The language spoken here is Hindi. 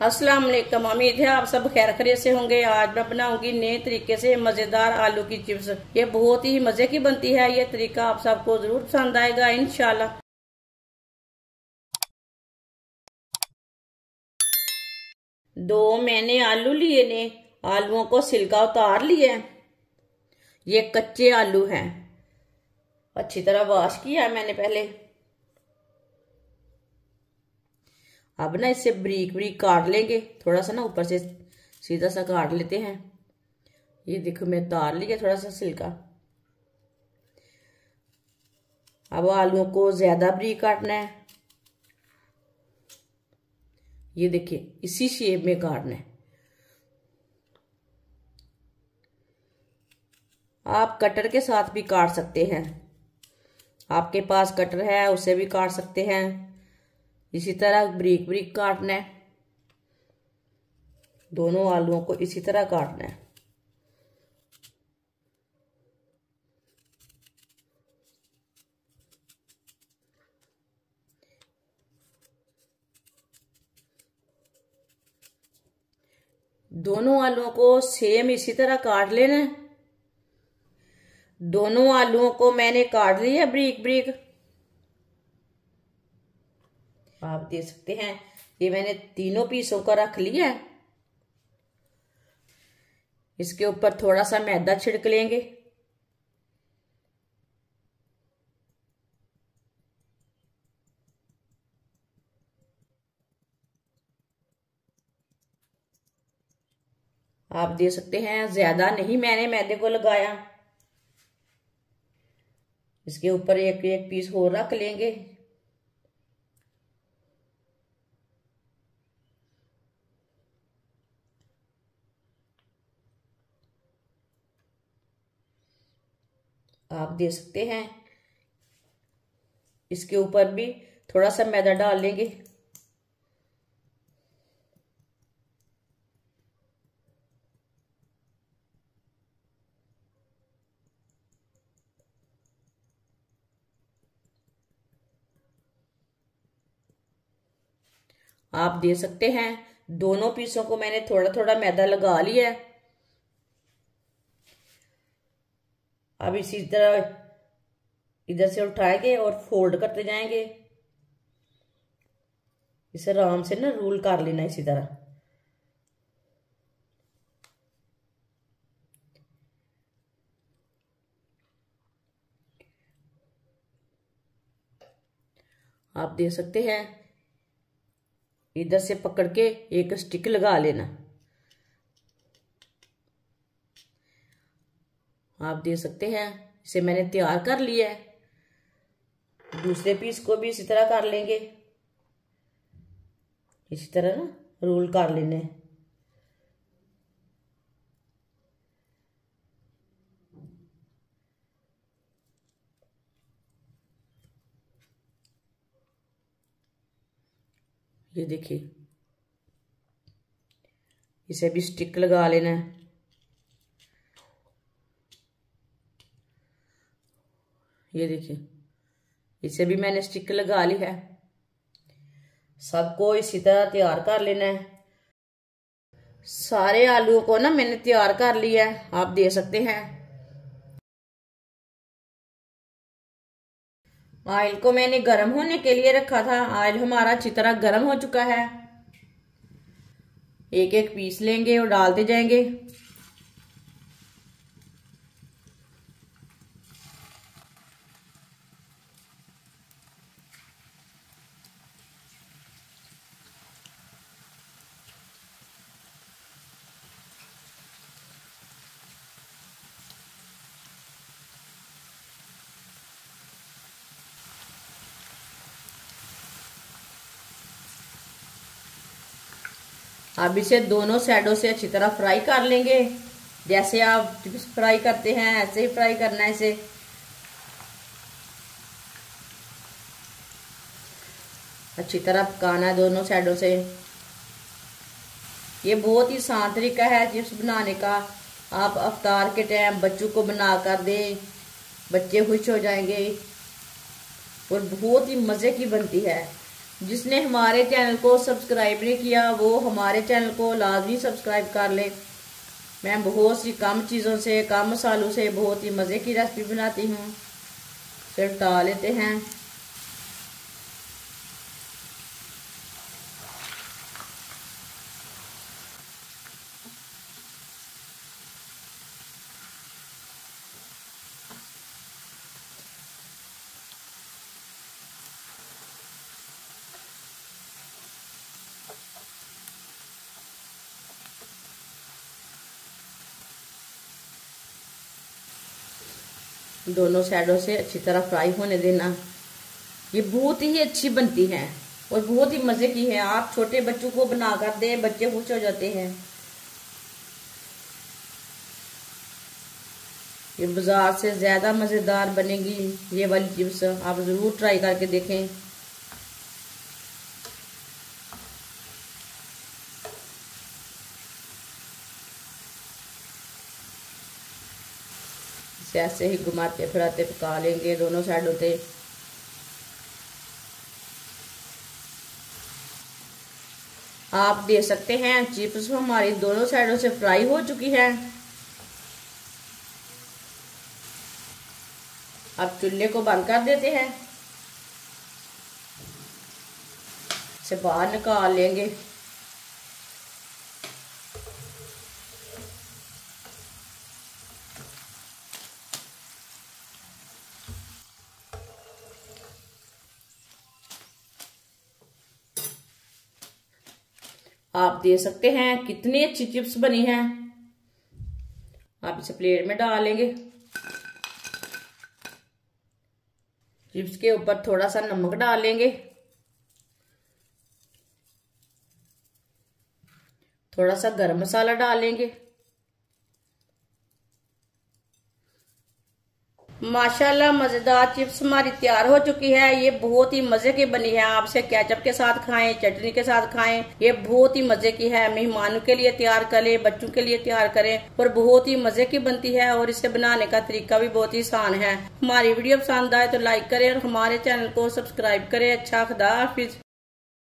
अस्सलाम वालेकुम। उम्मीद है आप सब खैर खैरियत से होंगे। आज मैं बनाऊंगी नए तरीके से मजेदार आलू की चिप्स। ये बहुत ही मजे की बनती है। ये तरीका आप सबको जरूर पसंद आएगा इंशाल्लाह। दो मैंने आलू लिए ने, आलूओं को छिलका उतार लिया। ये कच्चे आलू हैं, अच्छी तरह वॉश किया है मैंने पहले। अब ना इसे बारीक बारीक काट लेंगे, थोड़ा सा ना ऊपर से सीधा सा काट लेते हैं। ये देखो मैं उतार लिया थोड़ा सा छिलका। अब आलूओं को ज्यादा बारीक काटना है। ये देखिए इसी शेप में काटना है। आप कटर के साथ भी काट सकते हैं, आपके पास कटर है उससे भी काट सकते हैं। इसी तरह बारीक बारीक काटना है। दोनों आलूओं को इसी तरह काटना है। दोनों आलूओं को सेम इसी तरह काट लेना है। दोनों आलूओं को मैंने काट लिया बारीक बारीक। आप देख सकते हैं ये मैंने तीनों पीसों का रख लिया है। इसके ऊपर थोड़ा सा मैदा छिड़क लेंगे। आप देख सकते हैं ज्यादा नहीं मैंने मैदे को लगाया। इसके ऊपर एक एक पीस और रख लेंगे। आप देख सकते हैं इसके ऊपर भी थोड़ा सा मैदा डाल लेंगे। आप देख सकते हैं दोनों पीसों को मैंने थोड़ा थोड़ा मैदा लगा लिया है। अब इसी तरह इधर से उठाएंगे और फोल्ड करते जाएंगे। इसे आराम से ना रोल कर लेना इसी तरह। आप देख सकते हैं इधर से पकड़ के एक स्टिक लगा लेना। आप देख सकते हैं इसे मैंने तैयार कर लिया है। दूसरे पीस को भी इसी तरह कर लेंगे। इसी तरह ना रोल कर लेने। ये देखिए इसे भी स्टिक लगा लेना है। ये देखिए इसे भी मैंने स्टिक लगा ली है। सबको इसी तरह तैयार कर लेना है। सारे आलूओं को ना मैंने तैयार कर लिया है, आप देख सकते हैं। ऑयल को मैंने गर्म होने के लिए रखा था। ऑयल हमारा अच्छी तरह गर्म हो चुका है। एक एक पीस लेंगे और डालते जाएंगे। अब इसे दोनों साइडों से अच्छी तरह फ्राई कर लेंगे। जैसे आप चिप्स फ्राई करते हैं ऐसे ही फ्राई करना है इसे। अच्छी तरह पकाना है दोनों साइडों से। ये बहुत ही आसान तरीका है चिप्स बनाने का। आप अफ्तार के टाइम बच्चों को बना कर दें, बच्चे खुश हो जाएंगे और बहुत ही मज़े की बनती है। जिसने हमारे चैनल को सब्सक्राइब नहीं किया वो हमारे चैनल को लाजमी सब्सक्राइब कर ले। मैं बहुत सी कम चीज़ों से, कम मसालों से बहुत ही मज़े की रेसिपी बनाती हूँ। सिर्फ डाल लेते हैं। दोनों साइडों से अच्छी तरह फ्राई होने देना। ये बहुत ही अच्छी बनती है और बहुत ही मज़े की है। आप छोटे बच्चों को बना कर दे, बच्चे खुश हो जाते हैं। ये बाजार से ज़्यादा मज़ेदार बनेगी ये वाली चिप्स। आप ज़रूर ट्राई करके देखें। ऐसे ही घुमाते फिराते पका लेंगे दोनों साइडों से। आप देख सकते हैं चिप्स हमारी दोनों साइडों से फ्राई हो चुकी है। अब चूल्हे को बंद कर देते हैं। इसे बाहर निकाल लेंगे। आप देख सकते हैं कितनी अच्छी चिप्स बनी हैं। आप इसे प्लेट में डाल लेंगे। चिप्स के ऊपर थोड़ा सा नमक डाल लेंगे, थोड़ा सा गरम मसाला डाल लेंगे। माशाल्लाह मज़ेदार चिप्स हमारी तैयार हो चुकी है। ये बहुत ही मज़े की बनी है। आप इसे केचप के साथ खाएं, चटनी के साथ खाएं। ये बहुत ही मज़े की है। मेहमानों के लिए तैयार करें, बच्चों के लिए तैयार करें और बहुत ही मज़े की बनती है। और इसे बनाने का तरीका भी बहुत ही आसान है। हमारी वीडियो पसंद आए तो लाइक करें और हमारे चैनल को सब्सक्राइब करें। अच्छा खुदा हाफिज।